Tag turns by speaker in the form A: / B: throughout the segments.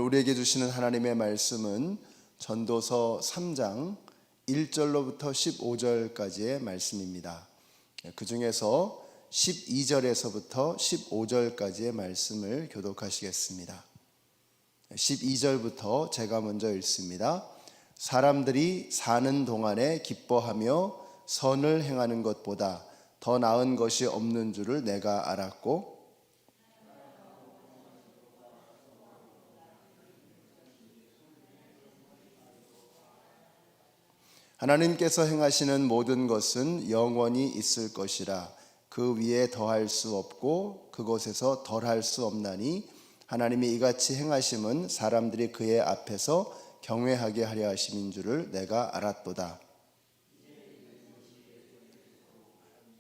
A: 우리에게 주시는 하나님의 말씀은 전도서 3장 1절로부터 15절까지의 말씀입니다. 그 중에서 12절에서부터 15절까지의 말씀을 교독하시겠습니다. 12절부터 제가 먼저 읽습니다. 사람들이 사는 동안에 기뻐하며 선을 행하는 것보다 더 나은 것이 없는 줄을 내가 알았고, 하나님께서 행하시는 모든 것은 영원히 있을 것이라. 그 위에 더할 수 없고 그곳에서 덜할 수 없나니 하나님이 이같이 행하심은 사람들이 그의 앞에서 경외하게 하려 하심인 줄을 내가 알았도다.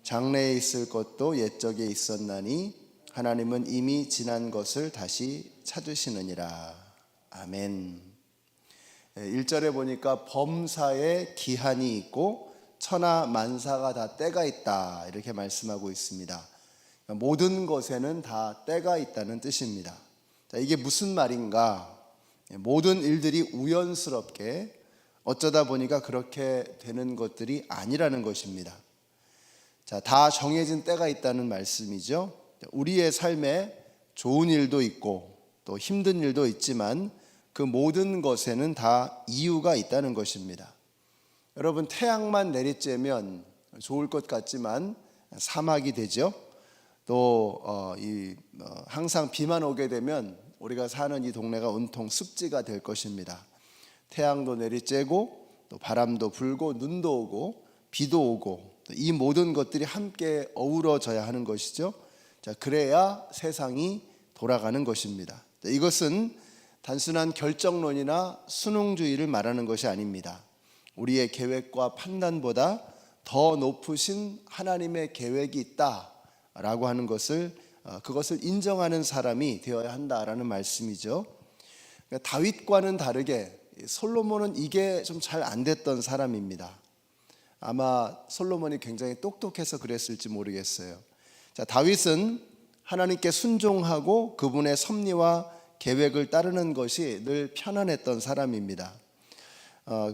A: 장래에 있을 것도 옛적에 있었나니 하나님은 이미 지난 것을 다시 찾으시느니라. 아멘. 1절에 보니까 범사에 기한이 있고 천하 만사가 다 때가 있다, 이렇게 말씀하고 있습니다. 모든 것에는 다 때가 있다는 뜻입니다. 자, 이게 무슨 말인가? 모든 일들이 우연스럽게 어쩌다 보니까 그렇게 되는 것들이 아니라는 것입니다. 자, 다 정해진 때가 있다는 말씀이죠. 우리의 삶에 좋은 일도 있고 또 힘든 일도 있지만 그 모든 것에는 다 이유가 있다는 것입니다. 여러분, 태양만 내리쬐면 좋을 것 같지만 사막이 되죠. 또 항상 비만 오게 되면 우리가 사는 이 동네가 온통 습지가 될 것입니다. 태양도 내리쬐고 또 바람도 불고 눈도 오고 비도 오고, 이 모든 것들이 함께 어우러져야 하는 것이죠. 자, 그래야 세상이 돌아가는 것입니다. 자, 이것은 단순한 결정론이나 수능주의를 말하는 것이 아닙니다. 우리의 계획과 판단보다 더 높으신 하나님의 계획이 있다라고 하는 것을, 그것을 인정하는 사람이 되어야 한다라는 말씀이죠. 그러니까 다윗과는 다르게 솔로몬은 이게 좀 잘 안 됐던 사람입니다. 아마 솔로몬이 굉장히 똑똑해서 그랬을지 모르겠어요. 자, 다윗은 하나님께 순종하고 그분의 섭리와 계획을 따르는 것이 늘 편안했던 사람입니다.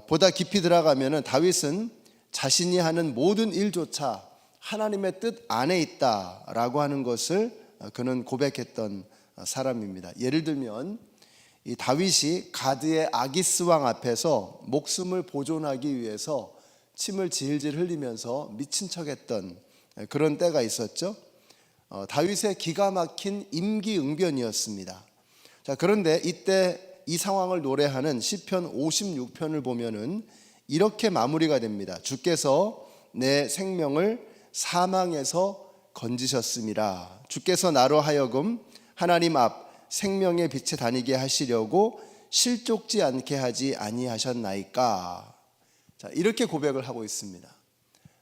A: 보다 깊이 들어가면 다윗은 자신이 하는 모든 일조차 하나님의 뜻 안에 있다라고 하는 것을 그는 고백했던 사람입니다. 예를 들면 이 다윗이 가드의 아기스 왕 앞에서 목숨을 보존하기 위해서 침을 질질 흘리면서 미친 척했던 그런 때가 있었죠. 다윗의 기가 막힌 임기응변이었습니다. 자, 그런데 이때 이 상황을 노래하는 시편 56편을 보면은 이렇게 마무리가 됩니다. 주께서 내 생명을 사망에서 건지셨음이라. 주께서 나로 하여금 하나님 앞 생명의 빛에 다니게 하시려고 실족지 않게 하지 아니하셨나이까. 자, 이렇게 고백을 하고 있습니다.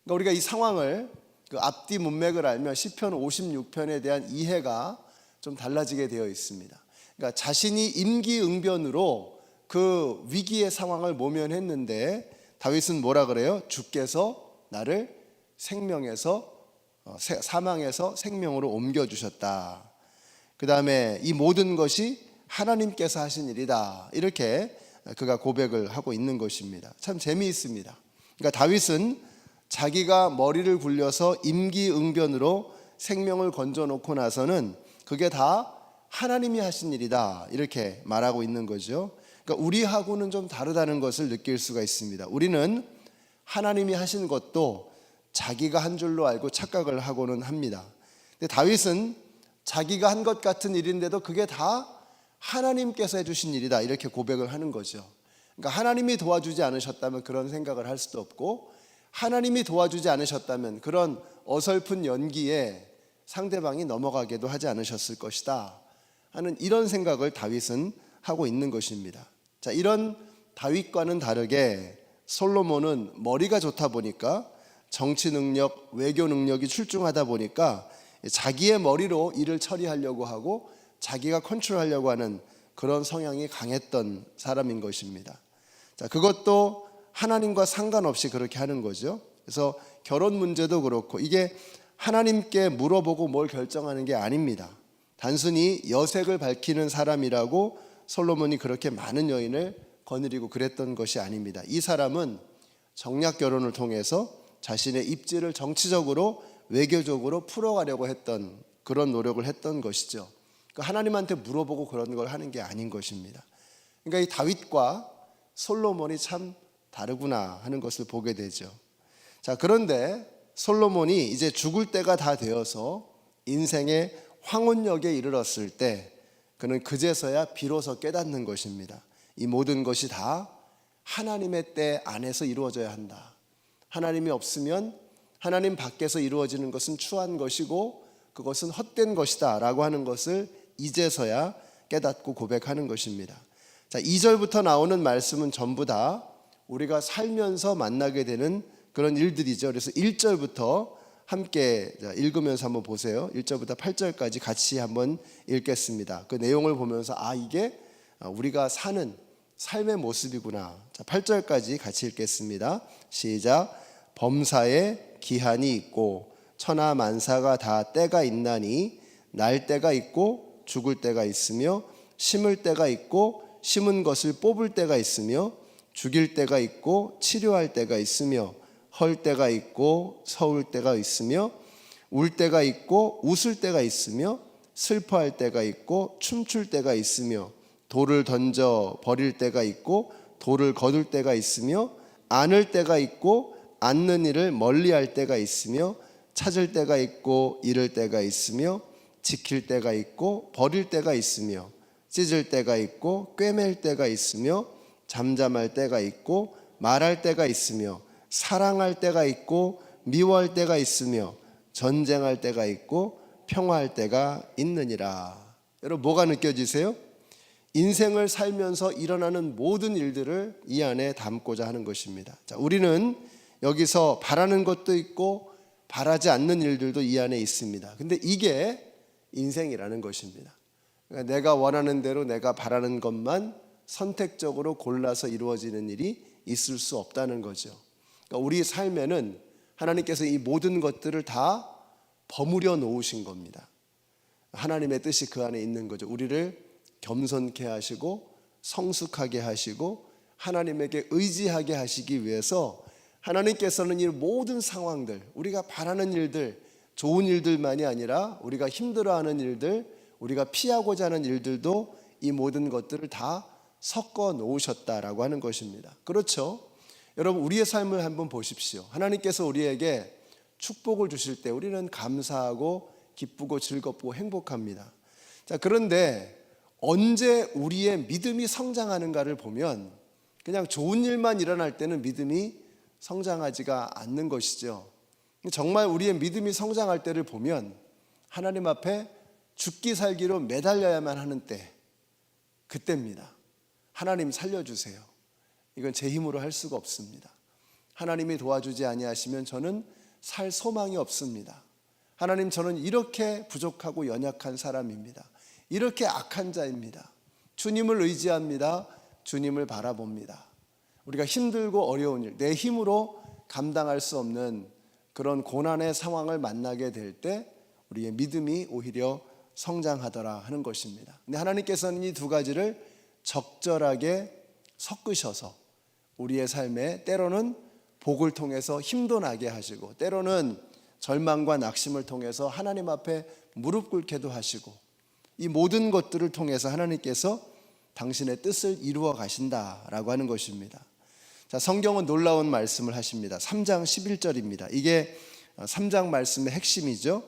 A: 그러니까 우리가 이 상황을, 그 앞뒤 문맥을 알면 시편 56편에 대한 이해가 좀 달라지게 되어 있습니다. 그러니까 자신이 임기응변으로 그 위기의 상황을 모면했는데 다윗은 뭐라 그래요? 주께서 나를 사망에서 생명으로 옮겨주셨다. 그 다음에 이 모든 것이 하나님께서 하신 일이다, 이렇게 그가 고백을 하고 있는 것입니다. 참 재미있습니다. 그러니까 다윗은 자기가 머리를 굴려서 임기응변으로 생명을 건져놓고 나서는 그게 다 하나님이 하신 일이다, 이렇게 말하고 있는 거죠. 그러니까 우리하고는 좀 다르다는 것을 느낄 수가 있습니다. 우리는 하나님이 하신 것도 자기가 한 줄로 알고 착각을 하고는 합니다. 근데 다윗은 자기가 한 것 같은 일인데도 그게 다 하나님께서 해주신 일이다, 이렇게 고백을 하는 거죠. 그러니까 하나님이 도와주지 않으셨다면 그런 생각을 할 수도 없고, 하나님이 도와주지 않으셨다면 그런 어설픈 연기에 상대방이 넘어가게도 하지 않으셨을 것이다 하는 이런 생각을 다윗은 하고 있는 것입니다. 자, 이런 다윗과는 다르게 솔로몬은 머리가 좋다 보니까, 정치 능력, 외교 능력이 출중하다 보니까 자기의 머리로 일을 처리하려고 하고 자기가 컨트롤하려고 하는 그런 성향이 강했던 사람인 것입니다. 자, 그것도 하나님과 상관없이 그렇게 하는 거죠. 그래서 결혼 문제도 그렇고 이게 하나님께 물어보고 뭘 결정하는 게 아닙니다. 단순히 여색을 밝히는 사람이라고 솔로몬이 그렇게 많은 여인을 거느리고 그랬던 것이 아닙니다. 이 사람은 정략 결혼을 통해서 자신의 입지를 정치적으로 외교적으로 풀어가려고 했던 그런 노력을 했던 것이죠. 그러니까 하나님한테 물어보고 그런 걸 하는 게 아닌 것입니다. 그러니까 이 다윗과 솔로몬이 참 다르구나 하는 것을 보게 되죠. 자, 그런데 솔로몬이 이제 죽을 때가 다 되어서 인생의 황혼역에 이르렀을 때 그는 그제서야 비로소 깨닫는 것입니다. 이 모든 것이 다 하나님의 때 안에서 이루어져야 한다. 하나님이 없으면 하나님 밖에서 이루어지는 것은 추한 것이고 그것은 헛된 것이다 라고 하는 것을 이제서야 깨닫고 고백하는 것입니다. 자, 2절부터 나오는 말씀은 전부 다 우리가 살면서 만나게 되는 그런 일들이죠. 그래서 1절부터 함께 읽으면서 한번 보세요. 1절부터 8절까지 같이 한번 읽겠습니다. 그 내용을 보면서 이게 우리가 사는 삶의 모습이구나. 자, 8절까지 같이 읽겠습니다. 시작. 범사에 기한이 있고 천하 만사가 다 때가 있나니 날 때가 있고 죽을 때가 있으며 심을 때가 있고 심은 것을 뽑을 때가 있으며 죽일 때가 있고 치료할 때가 있으며 헐 때가 있고 서울 때가 있으며 울 때가 있고 웃을 때가 있으며 슬퍼할 때가 있고 춤출 때가 있으며 돌을 던져 버릴 때가 있고 돌을 거둘 때가 있으며 안을 때가 있고 앉는 일을 멀리할 때가 있으며 찾을 때가 있고 잃을 때가 있으며 지킬 때가 있고 버릴 때가 있으며 찢을 때가 있고 꿰맬 때가 있으며 잠잠할 때가 있고 말할 때가 있으며 사랑할 때가 있고 미워할 때가 있으며 전쟁할 때가 있고 평화할 때가 있느니라. 여러분 뭐가 느껴지세요? 인생을 살면서 일어나는 모든 일들을 이 안에 담고자 하는 것입니다. 자, 우리는 여기서 바라는 것도 있고 바라지 않는 일들도 이 안에 있습니다. 근데 이게 인생이라는 것입니다. 그러니까 내가 원하는 대로 내가 바라는 것만 선택적으로 골라서 이루어지는 일이 있을 수 없다는 거죠. 그러니까 우리 삶에는 하나님께서 이 모든 것들을 다 버무려 놓으신 겁니다. 하나님의 뜻이 그 안에 있는 거죠. 우리를 겸손케 하시고 성숙하게 하시고 하나님에게 의지하게 하시기 위해서 하나님께서는 이 모든 상황들, 우리가 바라는 일들, 좋은 일들만이 아니라 우리가 힘들어하는 일들, 우리가 피하고자 하는 일들도 이 모든 것들을 다 섞어 놓으셨다라고 하는 것입니다. 그렇죠? 여러분 우리의 삶을 한번 보십시오. 하나님께서 우리에게 축복을 주실 때 우리는 감사하고 기쁘고 즐겁고 행복합니다. 자, 그런데 언제 우리의 믿음이 성장하는가를 보면 그냥 좋은 일만 일어날 때는 믿음이 성장하지가 않는 것이죠. 정말 우리의 믿음이 성장할 때를 보면 하나님 앞에 죽기 살기로 매달려야만 하는 때, 그때입니다. 하나님 살려주세요. 이건 제 힘으로 할 수가 없습니다. 하나님이 도와주지 아니하시면 저는 살 소망이 없습니다. 하나님, 저는 이렇게 부족하고 연약한 사람입니다. 이렇게 악한 자입니다. 주님을 의지합니다. 주님을 바라봅니다. 우리가 힘들고 어려운 일, 내 힘으로 감당할 수 없는 그런 고난의 상황을 만나게 될 때 우리의 믿음이 오히려 성장하더라 하는 것입니다. 근데 하나님께서는 이 두 가지를 적절하게 섞으셔서 우리의 삶에 때로는 복을 통해서 힘도 나게 하시고 때로는 절망과 낙심을 통해서 하나님 앞에 무릎 꿇게도 하시고 이 모든 것들을 통해서 하나님께서 당신의 뜻을 이루어 가신다라고 하는 것입니다. 자, 성경은 놀라운 말씀을 하십니다. 3장 11절입니다. 이게 3장 말씀의 핵심이죠.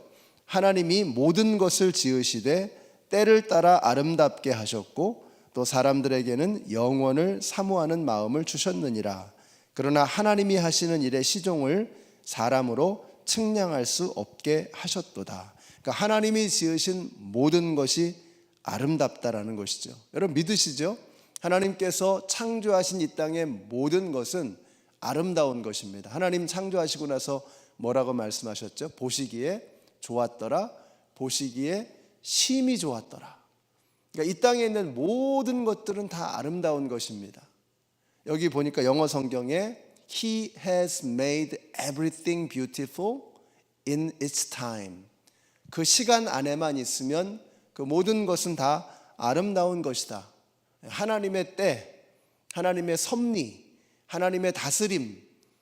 A: 하나님이 모든 것을 지으시되 때를 따라 아름답게 하셨고 또 사람들에게는 영원을 사모하는 마음을 주셨느니라. 그러나 하나님이 하시는 일의 시종을 사람으로 측량할 수 없게 하셨도다. 그러니까 하나님이 지으신 모든 것이 아름답다라는 것이죠. 여러분 믿으시죠? 하나님께서 창조하신 이 땅의 모든 것은 아름다운 것입니다. 하나님 창조하시고 나서 뭐라고 말씀하셨죠? 보시기에 좋았더라, 보시기에 심히 좋았더라. 그러니까 이 땅에 있는 모든 것들은 다 아름다운 것입니다. 여기 보니까 영어 성경에 He has made everything beautiful in its time. 그 시간 안에만 있으면 그 모든 것은 다 아름다운 것이다. 하나님의 때, 하나님의 섭리, 하나님의 다스림,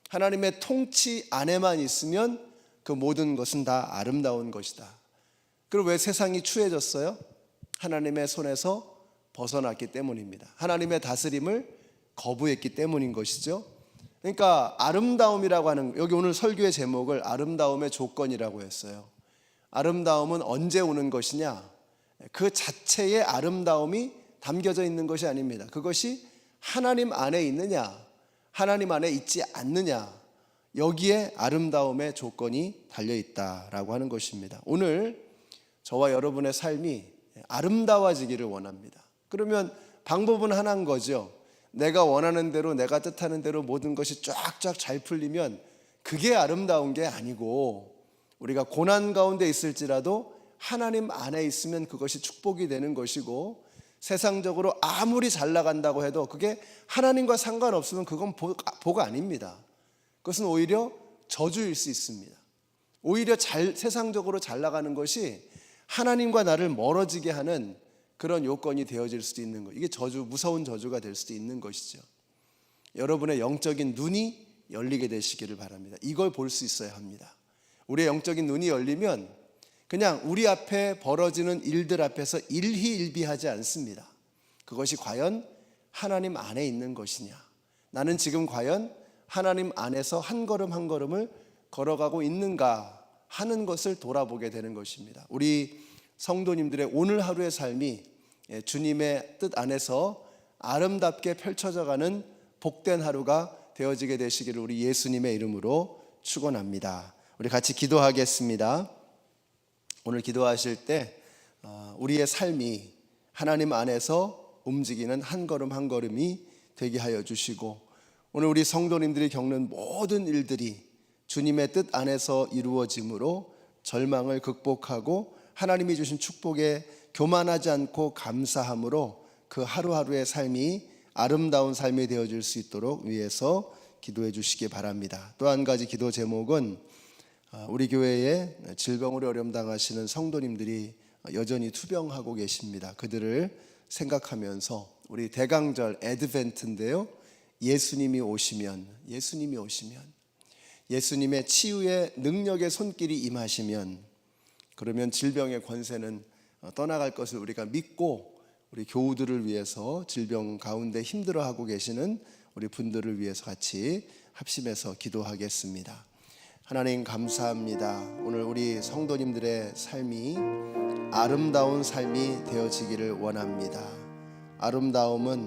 A: 하나님의 통치 안에만 있으면 그 모든 것은 다 아름다운 것이다. 그리고 왜 세상이 추해졌어요? 하나님의 손에서 벗어났기 때문입니다. 하나님의 다스림을 거부했기 때문인 것이죠. 그러니까 아름다움이라고 하는, 여기 오늘 설교의 제목을 아름다움의 조건이라고 했어요. 아름다움은 언제 오는 것이냐? 그 자체의 아름다움이 담겨져 있는 것이 아닙니다. 그것이 하나님 안에 있느냐, 하나님 안에 있지 않느냐, 여기에 아름다움의 조건이 달려있다라고 하는 것입니다. 오늘 저와 여러분의 삶이 아름다워지기를 원합니다. 그러면 방법은 하나인 거죠. 내가 원하는 대로, 내가 뜻하는 대로 모든 것이 쫙쫙 잘 풀리면 그게 아름다운 게 아니고, 우리가 고난 가운데 있을지라도 하나님 안에 있으면 그것이 축복이 되는 것이고, 세상적으로 아무리 잘 나간다고 해도 그게 하나님과 상관없으면 그건 복 아닙니다. 그것은 오히려 저주일 수 있습니다. 오히려 세상적으로 잘 나가는 것이 하나님과 나를 멀어지게 하는 그런 요건이 되어질 수도 있는 것. 이게 무서운 저주가 될 수도 있는 것이죠. 여러분의 영적인 눈이 열리게 되시기를 바랍니다. 이걸 볼 수 있어야 합니다. 우리의 영적인 눈이 열리면 그냥 우리 앞에 벌어지는 일들 앞에서 일희일비하지 않습니다. 그것이 과연 하나님 안에 있는 것이냐, 나는 지금 과연 하나님 안에서 한 걸음 한 걸음을 걸어가고 있는가 하는 것을 돌아보게 되는 것입니다. 우리 성도님들의 오늘 하루의 삶이 주님의 뜻 안에서 아름답게 펼쳐져가는 복된 하루가 되어지게 되시기를 우리 예수님의 이름으로 축원합니다. 우리 같이 기도하겠습니다. 오늘 기도하실 때 우리의 삶이 하나님 안에서 움직이는 한 걸음 한 걸음이 되게 하여 주시고, 오늘 우리 성도님들이 겪는 모든 일들이 주님의 뜻 안에서 이루어짐으로 절망을 극복하고 하나님이 주신 축복에 교만하지 않고 감사함으로 그 하루하루의 삶이 아름다운 삶이 되어질 수 있도록 위해서 기도해 주시기 바랍니다. 또 한 가지 기도 제목은 우리 교회에 질병으로 어려움 당하시는 성도님들이 여전히 투병하고 계십니다. 그들을 생각하면서 우리 대강절 애드벤트인데요, 예수님이 오시면 예수님의 치유의 능력의 손길이 임하시면, 그러면 질병의 권세는 떠나갈 것을 우리가 믿고, 우리 교우들을 위해서 질병 가운데 힘들어하고 계시는 우리 분들을 위해서 같이 합심해서 기도하겠습니다. 하나님 감사합니다. 오늘 우리 성도님들의 삶이 아름다운 삶이 되어지기를 원합니다. 아름다움은